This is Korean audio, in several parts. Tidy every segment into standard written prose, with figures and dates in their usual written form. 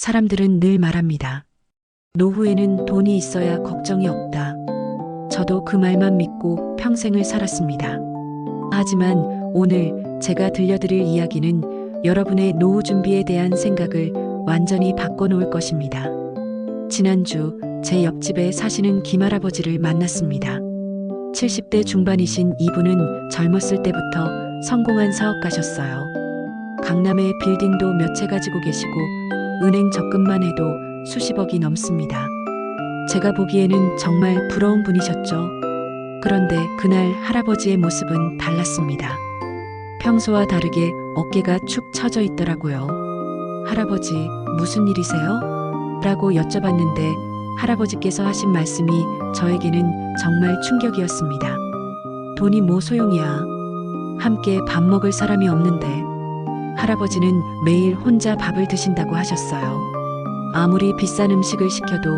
사람들은 늘 말합니다. 노후에는 돈이 있어야 걱정이 없다. 저도 그 말만 믿고 평생을 살았습니다. 하지만 오늘 제가 들려드릴 이야기는 여러분의 노후 준비에 대한 생각을 완전히 바꿔놓을 것입니다. 지난주 제 옆집에 사시는 김할아버지를 만났습니다. 70대 중반이신 이분은 젊었을 때부터 성공한 사업가셨어요. 강남에 빌딩도 몇 채 가지고 계시고 은행 적금만 해도 수십억이 넘습니다. 제가 보기에는 정말 부러운 분이셨죠. 그런데 그날 할아버지의 모습은 달랐습니다. 평소와 다르게 어깨가 축 처져 있더라고요. 할아버지, 무슨 일이세요? 라고 여쭤봤는데 할아버지께서 하신 말씀이 저에게는 정말 충격이었습니다. 돈이 뭐 소용이야. 함께 밥 먹을 사람이 없는데. 할아버지는 매일 혼자 밥을 드신다고 하셨어요. 아무리 비싼 음식을 시켜도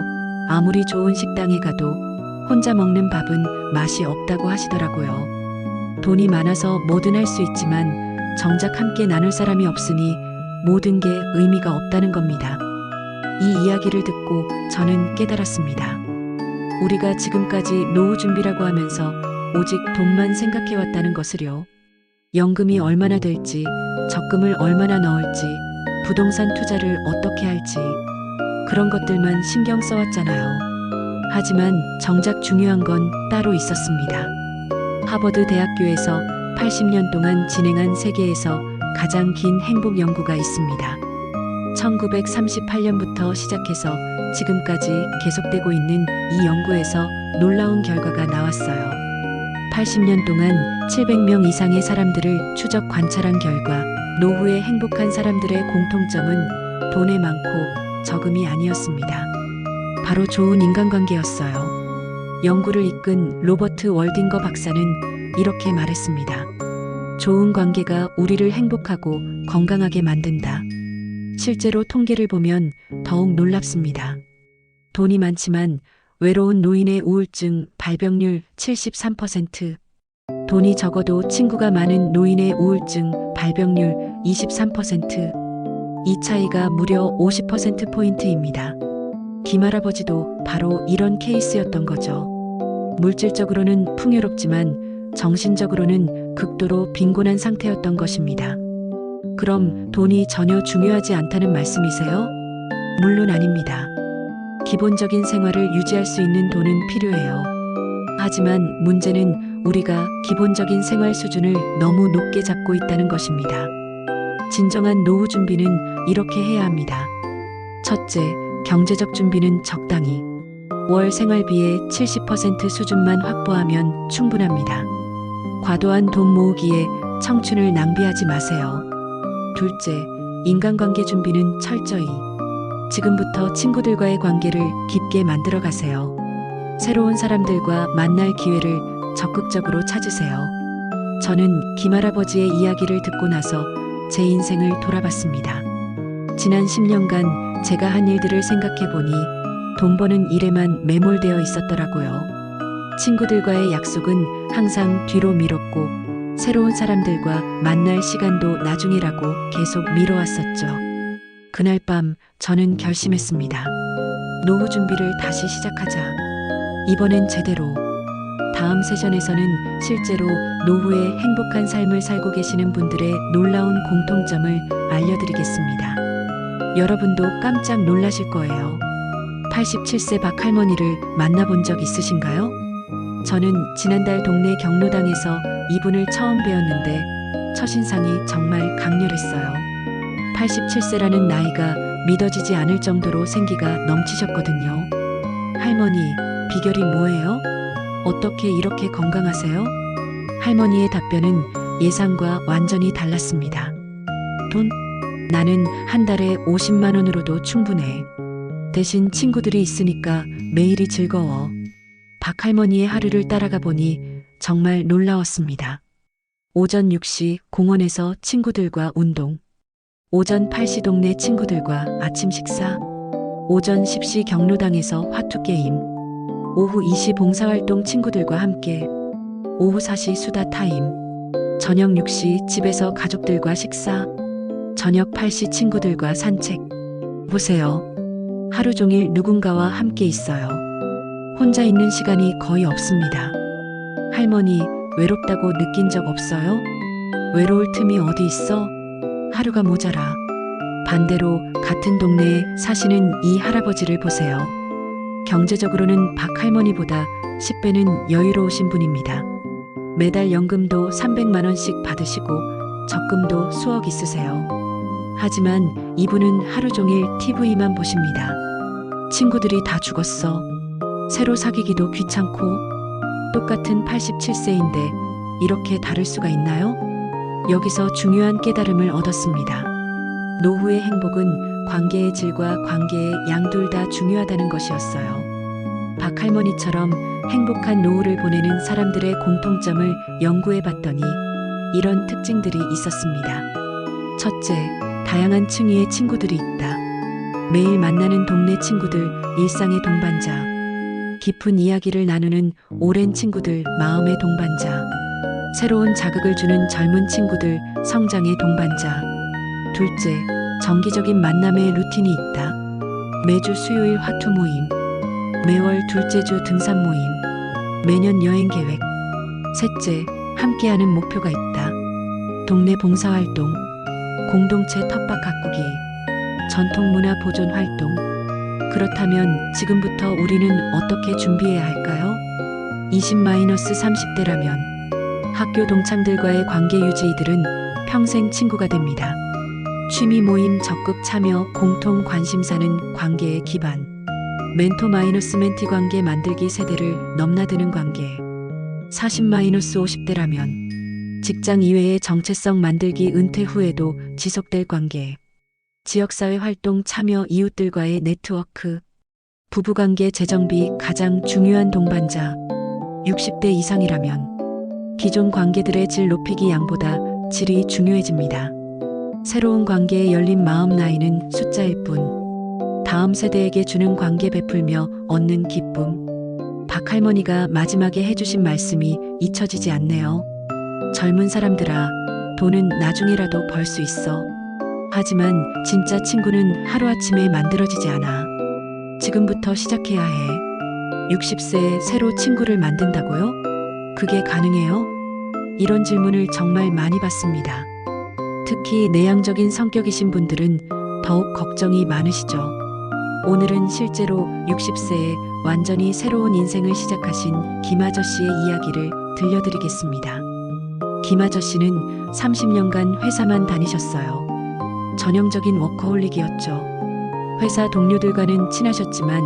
아무리 좋은 식당에 가도 혼자 먹는 밥은 맛이 없다고 하시더라고요. 돈이 많아서 뭐든 할 수 있지만 정작 함께 나눌 사람이 없으니 모든 게 의미가 없다는 겁니다. 이 이야기를 듣고 저는 깨달았습니다. 우리가 지금까지 노후 준비라고 하면서 오직 돈만 생각해왔다는 것을요. 연금이 얼마나 될지, 적금을 얼마나 넣을지, 부동산 투자를 어떻게 할지 그런 것들만 신경 써왔잖아요. 하지만 정작 중요한 건 따로 있었습니다. 하버드 대학교에서 80년 동안 진행한 세계에서 가장 긴 행복 연구가 있습니다. 1938년부터 시작해서 지금까지 계속되고 있는 이 연구에서 놀라운 결과가 나왔어요. 80년 동안 700명 이상의 사람들을 추적 관찰한 결과 노후에 행복한 사람들의 공통점은 돈에 많고 적음이 아니었습니다. 바로 좋은 인간관계였어요. 연구를 이끈 로버트 월딩거 박사는 이렇게 말했습니다. 좋은 관계가 우리를 행복하고 건강하게 만든다. 실제로 통계를 보면 더욱 놀랍습니다. 돈이 많지만 외로운 노인의 우울증 발병률 73%, 돈이 적어도 친구가 많은 노인의 우울증 발병률 23%, 이 차이가 무려 50%포인트입니다. 김할아버지도 바로 이런 케이스였던 거죠. 물질적으로는 풍요롭지만 정신적으로는 극도로 빈곤한 상태였던 것입니다. 그럼 돈이 전혀 중요하지 않다는 말씀이세요? 물론 아닙니다. 기본적인 생활을 유지할 수 있는 돈은 필요해요. 하지만 문제는 우리가 기본적인 생활 수준을 너무 높게 잡고 있다는 것입니다. 진정한 노후 준비는 이렇게 해야 합니다. 첫째, 경제적 준비는 적당히. 월 생활비의 70% 수준만 확보하면 충분합니다. 과도한 돈 모으기에 청춘을 낭비하지 마세요. 둘째, 인간관계 준비는 철저히. 지금부터 친구들과의 관계를 깊게 만들어 가세요. 새로운 사람들과 만날 기회를 적극적으로 찾으세요. 저는 김할아버지의 이야기를 듣고 나서 제 인생을 돌아봤습니다. 지난 10년간 제가 한 일들을 생각해 보니 돈 버는 일에만 매몰되어 있었더라고요. 친구들과의 약속은 항상 뒤로 미뤘고 새로운 사람들과 만날 시간도 나중이라고 계속 미뤄왔었죠. 그날 밤 저는 결심했습니다. 노후 준비를 다시 시작하자. 이번엔 제대로. 다음 세션에서는 실제로 노후에 행복한 삶을 살고 계시는 분들의 놀라운 공통점을 알려드리겠습니다. 여러분도 깜짝 놀라실 거예요. 87세 박할머니를 만나본 적 있으신가요? 저는 지난달 동네 경로당에서 이분을 처음 뵈었는데 첫인상이 정말 강렬했어요. 87세라는 나이가 믿어지지 않을 정도로 생기가 넘치셨거든요. 할머니, 비결이 뭐예요? 어떻게 이렇게 건강하세요? 할머니의 답변은 예상과 완전히 달랐습니다. 돈? 나는 한 달에 50만 원으로도 충분해. 대신 친구들이 있으니까 매일이 즐거워. 박할머니의 하루를 따라가 보니 정말 놀라웠습니다. 오전 6시 공원에서 친구들과 운동. 오전 8시 동네 친구들과 아침 식사. 오전 10시 경로당에서 화투게임. 오후 2시 봉사활동 친구들과 함께. 오후 4시 수다 타임. 저녁 6시 집에서 가족들과 식사. 저녁 8시 친구들과 산책. 보세요. 하루 종일 누군가와 함께 있어요. 혼자 있는 시간이 거의 없습니다. 할머니, 외롭다고 느낀 적 없어요? 외로울 틈이 어디 있어? 하루가 모자라. 반대로 같은 동네에 사시는 이 할아버지를 보세요. 경제적으로는 박 할머니보다 10배는 여유로우신 분입니다. 매달 연금도 300만 원씩 받으시고 적금도 수억 있으세요. 하지만 이분은 하루 종일 TV만 보십니다. 친구들이 다 죽었어. 새로 사귀기도 귀찮고. 똑같은 87세인데 이렇게 다를 수가 있나요? 여기서 중요한 깨달음을 얻었습니다. 노후의 행복은 관계의 질과 관계의 양 둘 다 중요하다는 것이었어요. 박 할머니처럼 행복한 노후를 보내는 사람들의 공통점을 연구해 봤더니 이런 특징들이 있었습니다. 첫째, 다양한 층위의 친구들이 있다. 매일 만나는 동네 친구들, 일상의 동반자. 깊은 이야기를 나누는 오랜 친구들, 마음의 동반자. 새로운 자극을 주는 젊은 친구들, 성장의 동반자. 둘째, 정기적인 만남의 루틴이 있다. 매주 수요일 화투 모임, 매월 둘째 주 등산 모임, 매년 여행 계획. 셋째, 함께하는 목표가 있다. 동네 봉사활동, 공동체 텃밭 가꾸기, 전통문화 보존 활동. 그렇다면 지금부터 우리는 어떻게 준비해야 할까요? 20-30대라면 학교 동창들과의 관계 유지 이들은 평생 친구가 됩니다. 취미 모임 적극 참여, 공통 관심사는 관계의 기반. 멘토-멘티 관계 만들기 세대를 넘나드는 관계. 40-50대라면 직장 이외의 정체성 만들기 은퇴 후에도 지속될 관계. 지역사회 활동 참여, 이웃들과의 네트워크. 부부관계 재정비 가장 중요한 동반자. 60대 이상이라면 기존 관계들의 질 높이기 양보다 질이 중요해집니다. 새로운 관계에 열린 마음, 나이는 숫자일 뿐. 다음 세대에게 주는 관계 베풀며 얻는 기쁨. 박 할머니가 마지막에 해주신 말씀이 잊혀지지 않네요. 젊은 사람들아, 돈은 나중에라도 벌 수 있어. 하지만 진짜 친구는 하루아침에 만들어지지 않아. 지금부터 시작해야 해. 60세에 새로 친구를 만든다고요? 그게 가능해요? 이런 질문을 정말 많이 받습니다. 특히 내향적인 성격이신 분들은 더욱 걱정이 많으시죠. 오늘은 실제로 60세에 완전히 새로운 인생을 시작하신 김아저 씨의 이야기를 들려드리겠습니다. 김아저 씨는 30년간 회사만 다니셨어요. 전형적인 워커홀릭이었죠. 회사 동료들과는 친하셨지만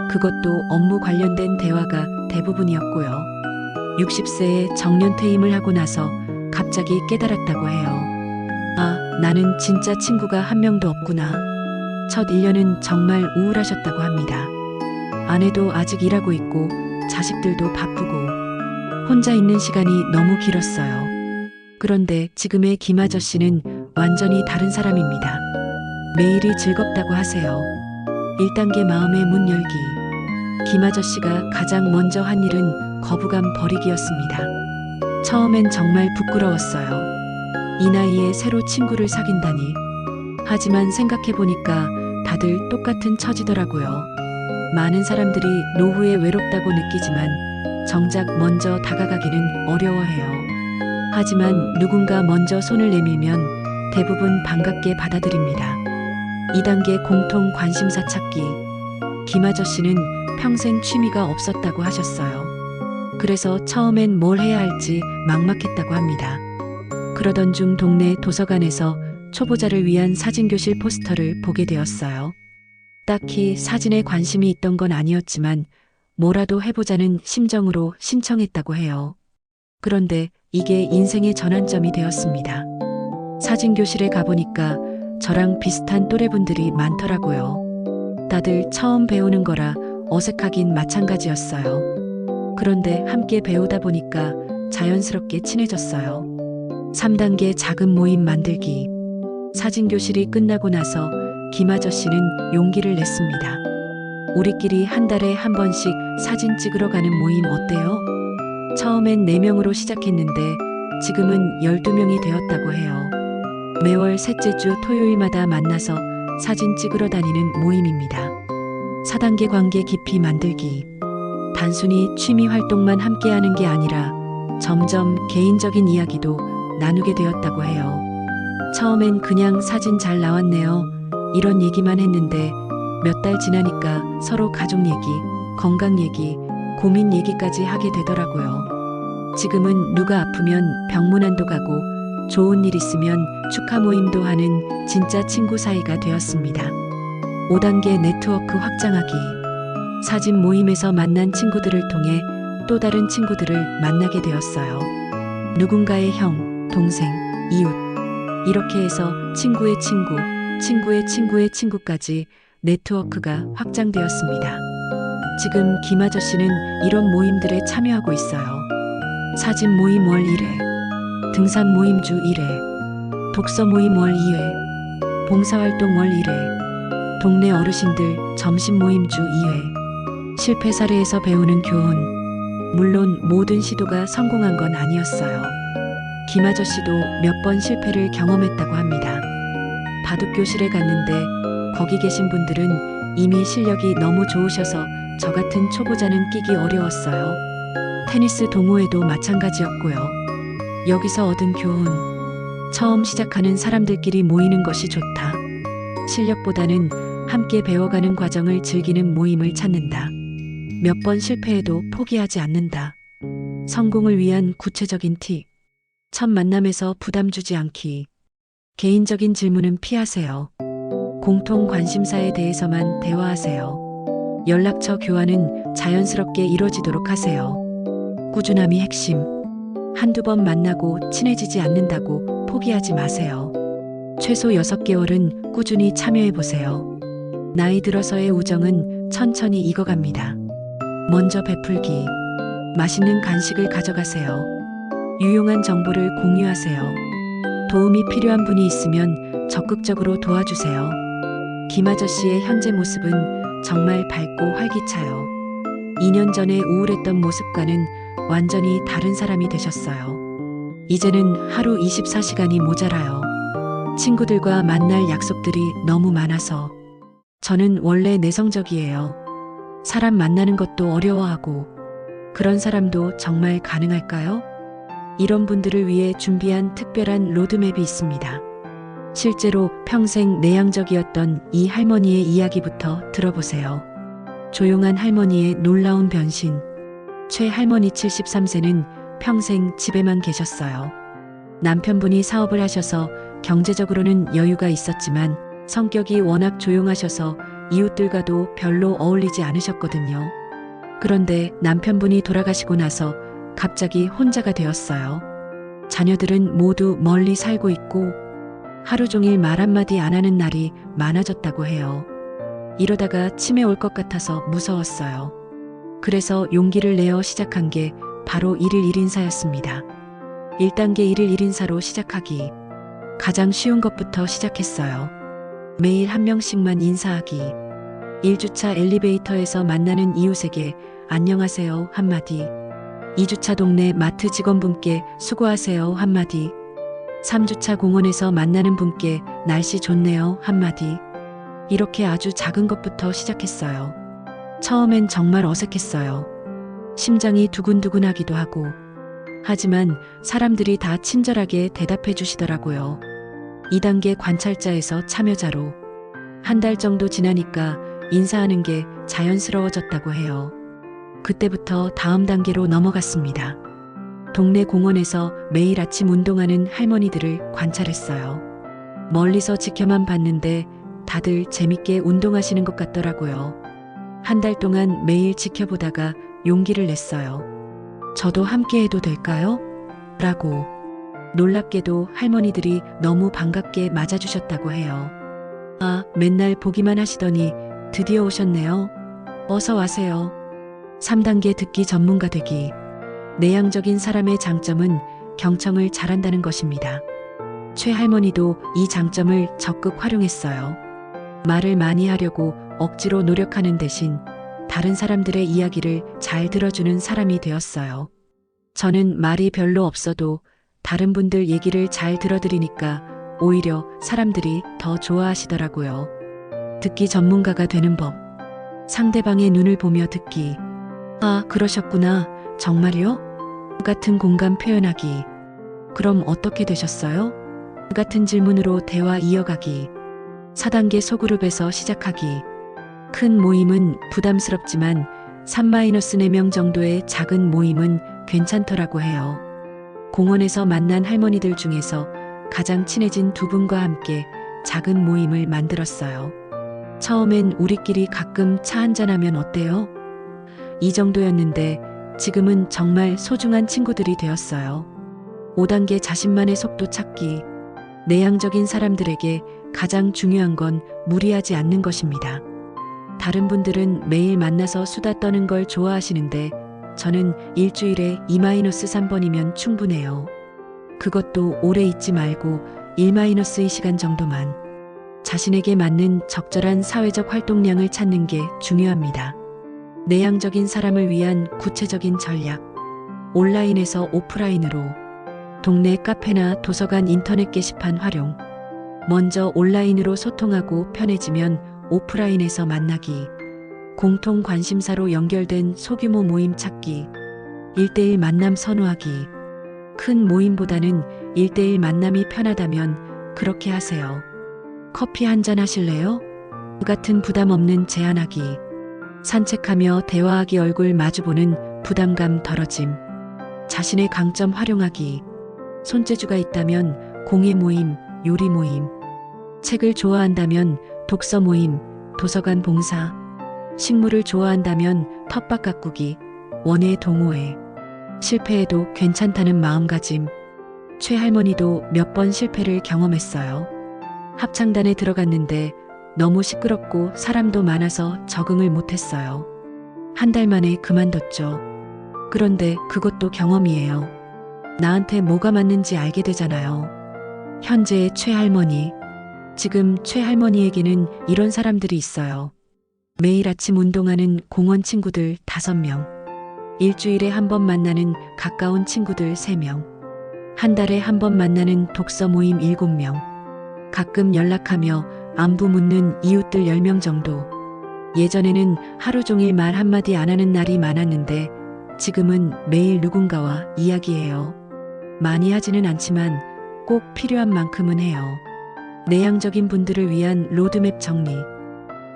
그것도 업무 관련된 대화가 대부분이었고요. 60세에 정년퇴임을 하고 나서 갑자기 깨달았다고 해요. 아, 나는 진짜 친구가 한 명도 없구나. 첫 1년은 정말 우울하셨다고 합니다. 아내도 아직 일하고 있고 자식들도 바쁘고 혼자 있는 시간이 너무 길었어요. 그런데 지금의 김 아저씨는 완전히 다른 사람입니다. 매일이 즐겁다고 하세요. 1단계 마음의 문 열기. 김 아저씨가 가장 먼저 한 일은 거부감 버리기였습니다. 처음엔 정말 부끄러웠어요. 이 나이에 새로 친구를 사귄다니. 하지만 생각해보니까 다들 똑같은 처지더라고요. 많은 사람들이 노후에 외롭다고 느끼지만 정작 먼저 다가가기는 어려워해요. 하지만 누군가 먼저 손을 내밀면 대부분 반갑게 받아들입니다. 2단계 공통 관심사 찾기. 김 아저씨는 평생 취미가 없었다고 하셨어요. 그래서 처음엔 뭘 해야 할지 막막했다고 합니다. 그러던 중 동네 도서관에서 초보자를 위한 사진교실 포스터를 보게 되었어요. 딱히 사진에 관심이 있던 건 아니었지만 뭐라도 해보자는 심정으로 신청했다고 해요. 그런데 이게 인생의 전환점이 되었습니다. 사진교실에 가보니까 저랑 비슷한 또래분들이 많더라고요. 다들 처음 배우는 거라 어색하긴 마찬가지였어요. 그런데 함께 배우다 보니까 자연스럽게 친해졌어요. 3단계 작은 모임 만들기. 사진교실이 끝나고 나서 김 아저씨는 용기를 냈습니다. 우리끼리 한 달에 한 번씩 사진 찍으러 가는 모임 어때요? 처음엔 4명으로 시작했는데 지금은 12명이 되었다고 해요. 매월 셋째 주 토요일마다 만나서 사진 찍으러 다니는 모임입니다. 4단계 관계 깊이 만들기. 단순히 취미 활동만 함께하는 게 아니라 점점 개인적인 이야기도 나누게 되었다고 해요. 처음엔 그냥 사진 잘 나왔네요. 이런 얘기만 했는데 몇 달 지나니까 서로 가족 얘기, 건강 얘기, 고민 얘기까지 하게 되더라고요. 지금은 누가 아프면 병문안도 가고 좋은 일 있으면 축하 모임도 하는 진짜 친구 사이가 되었습니다. 5단계 네트워크 확장하기. 사진 모임에서 만난 친구들을 통해 또 다른 친구들을 만나게 되었어요. 누군가의 형, 동생, 이웃. 이렇게 해서 친구의 친구, 친구의 친구의 친구까지 네트워크가 확장되었습니다. 지금 김 아저씨는 이런 모임들에 참여하고 있어요. 사진 모임 월 1회, 등산 모임 주 1회, 독서 모임 월 2회, 봉사활동 월 1회, 동네 어르신들 점심 모임 주 2회, 실패 사례에서 배우는 교훈. 물론 모든 시도가 성공한 건 아니었어요. 김 아저씨도 몇 번 실패를 경험했다고 합니다. 바둑교실에 갔는데 거기 계신 분들은 이미 실력이 너무 좋으셔서 저 같은 초보자는 끼기 어려웠어요. 테니스 동호회도 마찬가지였고요. 여기서 얻은 교훈. 처음 시작하는 사람들끼리 모이는 것이 좋다. 실력보다는 함께 배워가는 과정을 즐기는 모임을 찾는다. 몇 번 실패해도 포기하지 않는다. 성공을 위한 구체적인 팁. 첫 만남에서 부담 주지 않기. 개인적인 질문은 피하세요. 공통 관심사에 대해서만 대화하세요. 연락처 교환은 자연스럽게 이루어지도록 하세요. 꾸준함이 핵심. 한두 번 만나고 친해지지 않는다고 포기하지 마세요. 최소 6개월은 꾸준히 참여해보세요. 나이 들어서의 우정은 천천히 익어갑니다. 먼저 베풀기. 맛있는 간식을 가져가세요. 유용한 정보를 공유하세요. 도움이 필요한 분이 있으면 적극적으로 도와주세요. 김 아저씨의 현재 모습은 정말 밝고 활기차요. 2년 전에 우울했던 모습과는 완전히 다른 사람이 되셨어요. 이제는 하루 24시간이 모자라요. 친구들과 만날 약속들이 너무 많아서. 저는 원래 내성적이에요. 사람 만나는 것도 어려워하고. 그런 사람도 정말 가능할까요? 이런 분들을 위해 준비한 특별한 로드맵이 있습니다. 실제로 평생 내향적이었던 이 할머니의 이야기부터 들어보세요. 조용한 할머니의 놀라운 변신. 최 할머니 73세는 평생 집에만 계셨어요. 남편분이 사업을 하셔서 경제적으로는 여유가 있었지만 성격이 워낙 조용하셔서 이웃들과도 별로 어울리지 않으셨거든요. 그런데 남편분이 돌아가시고 나서 갑자기 혼자가 되었어요. 자녀들은 모두 멀리 살고 있고 하루 종일 말 한마디 안 하는 날이 많아졌다고 해요. 이러다가 치매 올 것 같아서 무서웠어요. 그래서 용기를 내어 시작한 게 바로 1일 1인사였습니다. 1단계 1일 1인사로 시작하기. 가장 쉬운 것부터 시작했어요. 매일 한 명씩만 인사하기. 1주차 엘리베이터에서 만나는 이웃에게 안녕하세요 한마디. 2주차 동네 마트 직원분께 수고하세요 한마디. 3주차 공원에서 만나는 분께 날씨 좋네요 한마디. 이렇게 아주 작은 것부터 시작했어요. 처음엔 정말 어색했어요. 심장이 두근두근하기도 하고. 하지만 사람들이 다 친절하게 대답해 주시더라고요. 2단계 관찰자에서 참여자로. 한 달 정도 지나니까 인사하는 게 자연스러워졌다고 해요. 그때부터 다음 단계로 넘어갔습니다. 동네 공원에서 매일 아침 운동하는 할머니들을 관찰했어요. 멀리서 지켜만 봤는데 다들 재밌게 운동하시는 것 같더라고요. 한 달 동안 매일 지켜보다가 용기를 냈어요. 저도 함께 해도 될까요? 라고. 놀랍게도 할머니들이 너무 반갑게 맞아주셨다고 해요. 아, 맨날 보기만 하시더니 드디어 오셨네요. 어서 와세요. 3단계 듣기 전문가 되기. 내향적인 사람의 장점은 경청을 잘한다는 것입니다. 최 할머니도 이 장점을 적극 활용했어요. 말을 많이 하려고 억지로 노력하는 대신 다른 사람들의 이야기를 잘 들어주는 사람이 되었어요. 저는 말이 별로 없어도 다른 분들 얘기를 잘 들어드리니까 오히려 사람들이 더 좋아하시더라고요. 듣기 전문가가 되는 법. 상대방의 눈을 보며 듣기. 아, 그러셨구나. 정말요? 같은 공감 표현하기. 그럼 어떻게 되셨어요? 같은 질문으로 대화 이어가기. 4단계 소그룹에서 시작하기. 큰 모임은 부담스럽지만 3-4명 정도의 작은 모임은 괜찮더라고 해요. 공원에서 만난 할머니들 중에서 가장 친해진 두 분과 함께 작은 모임을 만들었어요. 처음엔 우리끼리 가끔 차 한잔하면 어때요? 이 정도였는데 지금은 정말 소중한 친구들이 되었어요. 5단계 자신만의 속도 찾기. 내향적인 사람들에게 가장 중요한 건 무리하지 않는 것입니다. 다른 분들은 매일 만나서 수다 떠는 걸 좋아하시는데 저는 일주일에 2-3번이면 충분해요. 그것도 오래 있지 말고 1-2시간 정도만. 자신에게 맞는 적절한 사회적 활동량을 찾는 게 중요합니다. 내향적인 사람을 위한 구체적인 전략. 온라인에서 오프라인으로. 동네 카페나 도서관 인터넷 게시판 활용. 먼저 온라인으로 소통하고 편해지면 오프라인에서 만나기. 공통 관심사로 연결된 소규모 모임 찾기. 1대1 만남 선호하기. 큰 모임보다는 1대1 만남이 편하다면 그렇게 하세요. 커피 한잔 하실래요? 같은 부담 없는 제안하기. 산책하며 대화하기. 얼굴 마주보는 부담감 덜어짐. 자신의 강점 활용하기. 손재주가 있다면 공예 모임, 요리 모임. 책을 좋아한다면 독서 모임, 도서관 봉사. 식물을 좋아한다면 텃밭 가꾸기, 원예 동호회. 실패해도 괜찮다는 마음가짐. 최할머니도 몇 번 실패를 경험했어요. 합창단에 들어갔는데 너무 시끄럽고 사람도 많아서 적응을 못했어요. 한 달 만에 그만뒀죠. 그런데 그것도 경험이에요. 나한테 뭐가 맞는지 알게 되잖아요. 현재의 최할머니. 지금 최할머니에게는 이런 사람들이 있어요. 매일 아침 운동하는 공원 친구들 5명. 일주일에 한 번 만나는 가까운 친구들 3명. 한 달에 한 번 만나는 독서 모임 7명. 가끔 연락하며 안부 묻는 이웃들 10명 정도. 예전에는 하루 종일 말 한마디 안 하는 날이 많았는데 지금은 매일 누군가와 이야기해요. 많이 하지는 않지만 꼭 필요한 만큼은 해요. 내향적인 분들을 위한 로드맵 정리.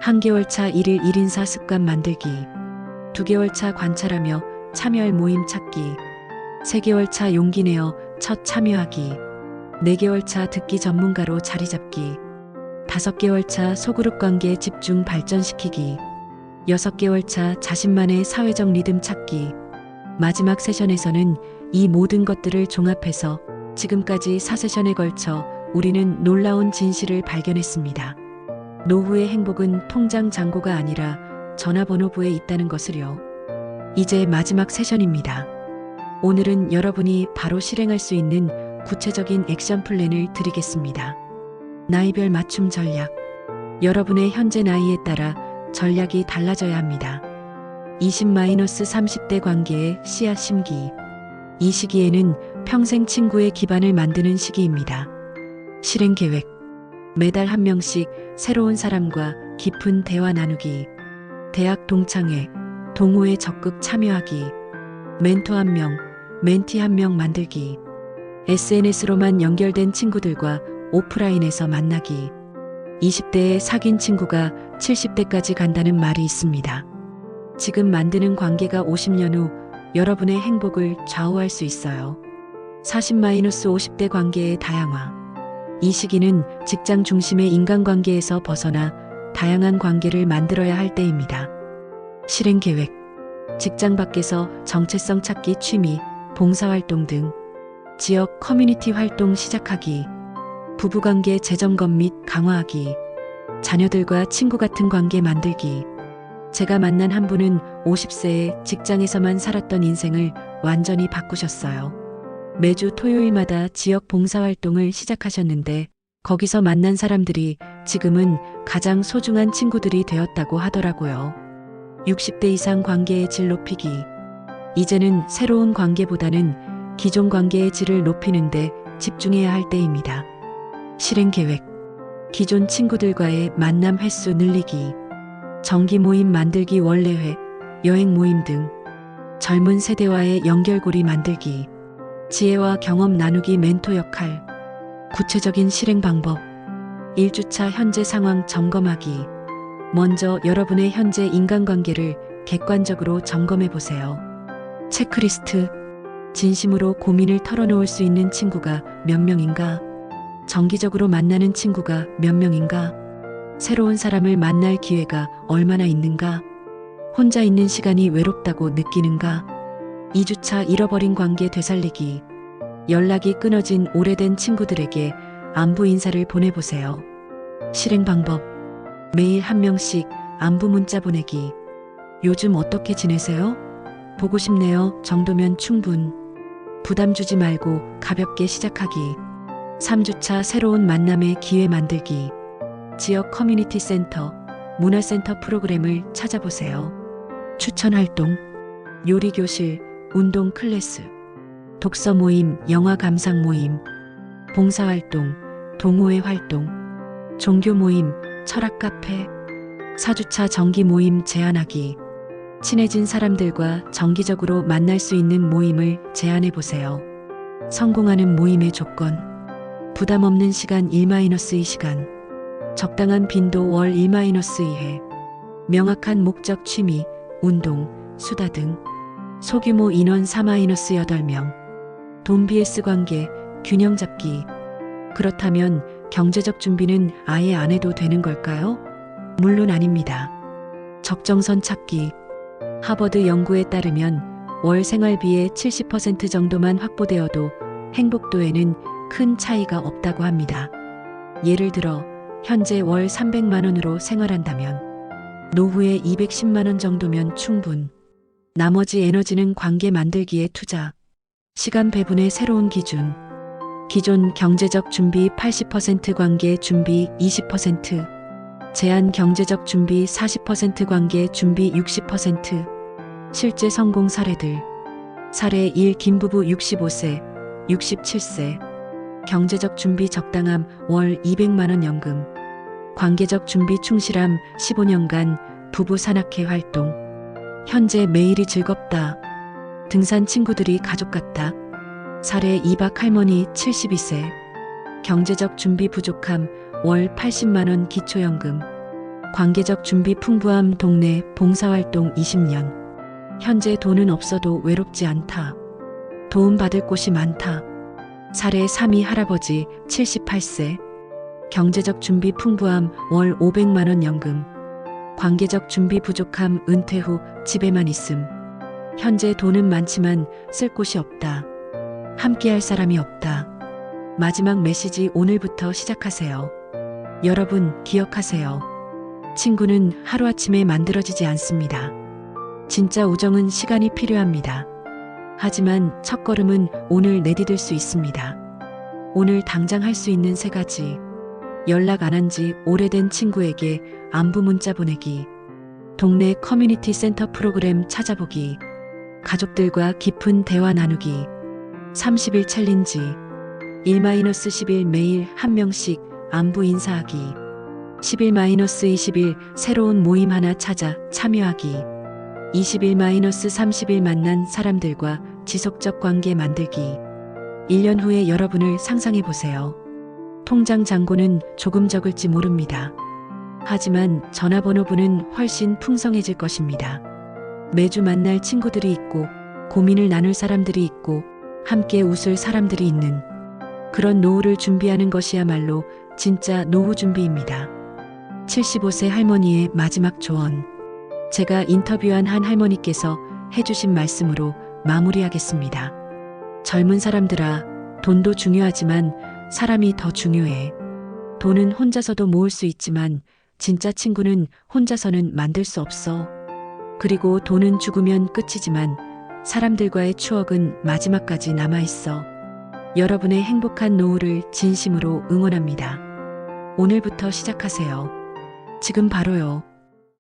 1개월 차 1일 1인사 습관 만들기. 2개월 차 관찰하며 참여할 모임 찾기. 3개월 차 용기 내어 첫 참여하기. 4개월 차 듣기 전문가로 자리 잡기. 5개월 차 소그룹 관계 집중 발전시키기. 6개월 차 자신만의 사회적 리듬 찾기. 마지막 세션에서는 이 모든 것들을 종합해서 지금까지 4세션에 걸쳐 우리는 놀라운 진실을 발견했습니다. 노후의 행복은 통장 잔고가 아니라 전화번호부에 있다는 것을요. 이제 마지막 세션입니다. 오늘은 여러분이 바로 실행할 수 있는 구체적인 액션 플랜을 드리겠습니다. 나이별 맞춤 전략. 여러분의 현재 나이에 따라 전략이 달라져야 합니다. 20-30대 관계의 씨앗 심기. 이 시기에는 평생 친구의 기반을 만드는 시기입니다. 실행 계획. 매달 1명씩 새로운 사람과 깊은 대화 나누기. 대학 동창회, 동호회 적극 참여하기. 멘토 1명, 멘티 1명 만들기. SNS로만 연결된 친구들과 오프라인에서 만나기. 20대에 사귄 친구가 70대까지 간다는 말이 있습니다. 지금 만드는 관계가 50년 후 여러분의 행복을 좌우할 수 있어요. 40-50대 관계의 다양화. 이 시기는 직장 중심의 인간관계에서 벗어나 다양한 관계를 만들어야 할 때입니다. 실행 계획. 직장 밖에서 정체성 찾기 취미, 봉사활동 등. 지역 커뮤니티 활동 시작하기. 부부관계 재점검 및 강화하기. 자녀들과 친구 같은 관계 만들기. 제가 만난 한 분은 50세에 직장에서만 살았던 인생을 완전히 바꾸셨어요. 매주 토요일마다 지역 봉사활동을 시작하셨는데 거기서 만난 사람들이 지금은 가장 소중한 친구들이 되었다고 하더라고요. 60대 이상 관계의 질 높이기. 이제는 새로운 관계보다는 기존 관계의 질을 높이는데 집중해야 할 때입니다. 실행 계획. 기존 친구들과의 만남 횟수 늘리기, 정기 모임 만들기 원래회, 여행 모임 등 젊은 세대와의 연결고리 만들기, 지혜와 경험 나누기 멘토 역할, 구체적인 실행 방법, 1주차 현재 상황 점검하기. 먼저 여러분의 현재 인간관계를 객관적으로 점검해 보세요. 체크리스트. 진심으로 고민을 털어놓을 수 있는 친구가 몇 명인가? 정기적으로 만나는 친구가 몇 명인가? 새로운 사람을 만날 기회가 얼마나 있는가? 혼자 있는 시간이 외롭다고 느끼는가? 2주차 잃어버린 관계 되살리기. 연락이 끊어진 오래된 친구들에게 안부 인사를 보내보세요. 실행 방법. 매일 한 명씩 안부 문자 보내기. 요즘 어떻게 지내세요? 보고 싶네요. 정도면 충분. 부담 주지 말고 가볍게 시작하기. 3주차 새로운 만남의 기회 만들기. 지역 커뮤니티 센터, 문화센터 프로그램을 찾아보세요. 추천 활동. 요리 교실, 운동 클래스, 독서 모임, 영화 감상 모임, 봉사 활동, 동호회 활동, 종교 모임, 철학 카페. 4주차 정기 모임 제안하기. 친해진 사람들과 정기적으로 만날 수 있는 모임을 제안해 보세요. 성공하는 모임의 조건. 부담 없는 시간 1-2 시간. 적당한 빈도 월 1-2회. 명확한 목적 취미, 운동, 수다 등. 소규모 인원 4-8명. 돈 vs 관계, 균형 잡기. 그렇다면 경제적 준비는 아예 안 해도 되는 걸까요? 물론 아닙니다. 적정선 찾기. 하버드 연구에 따르면 월 생활비의 70% 정도만 확보되어도 행복도에는 큰 차이가 없다고 합니다. 예를 들어 현재 월 300만 원으로 생활한다면 노후에 210만 원 정도면 충분. 나머지 에너지는 관계 만들기에 투자. 시간 배분의 새로운 기준. 기존 경제적 준비 80%, 관계 준비 20%. 제한 경제적 준비 40%, 관계 준비 60%. 실제 성공 사례들. 사례 1, 김부부 65세, 67세. 경제적 준비 적당함 월 200만 원 연금. 관계적 준비 충실함 15년간 부부 산악회 활동. 현재 매일이 즐겁다. 등산 친구들이 가족 같다. 사례 2박 할머니 72세. 경제적 준비 부족함 월 80만 원 기초연금. 관계적 준비 풍부함 동네 봉사활동 20년. 현재 돈은 없어도 외롭지 않다. 도움받을 곳이 많다. 사례 3위 할아버지 78세. 경제적 준비 풍부함 월 500만 원 연금. 관계적 준비 부족함 은퇴 후 집에만 있음. 현재 돈은 많지만 쓸 곳이 없다. 함께할 사람이 없다. 마지막 메시지. 오늘부터 시작하세요. 여러분 기억하세요. 친구는 하루아침에 만들어지지 않습니다. 진짜 우정은 시간이 필요합니다. 하지만 첫걸음은 오늘 내디딜 수 있습니다. 오늘 당장 할 수 있는 3가지. 연락 안 한 지 오래된 친구에게 안부 문자 보내기. 동네 커뮤니티 센터 프로그램 찾아보기. 가족들과 깊은 대화 나누기. 30일 챌린지. 1-10일 매일 한 명씩 안부 인사하기. 10일-20일 새로운 모임 하나 찾아 참여하기. 20일-30일 만난 사람들과 지속적 관계 만들기. 1년 후에 여러분을 상상해 보세요. 통장 잔고는 조금 적을지 모릅니다. 하지만 전화번호부는 훨씬 풍성해질 것입니다. 매주 만날 친구들이 있고, 고민을 나눌 사람들이 있고, 함께 웃을 사람들이 있는 그런 노후를 준비하는 것이야말로 진짜 노후 준비입니다. 75세 할머니의 마지막 조언. 제가 인터뷰한 한 할머니께서 해주신 말씀으로 마무리하겠습니다. 젊은 사람들아, 돈도 중요하지만 사람이 더 중요해. 돈은 혼자서도 모을 수 있지만 진짜 친구는 혼자서는 만들 수 없어. 그리고 돈은 죽으면 끝이지만 사람들과의 추억은 마지막까지 남아있어. 여러분의 행복한 노후를 진심으로 응원합니다. 오늘부터 시작하세요. 지금 바로요.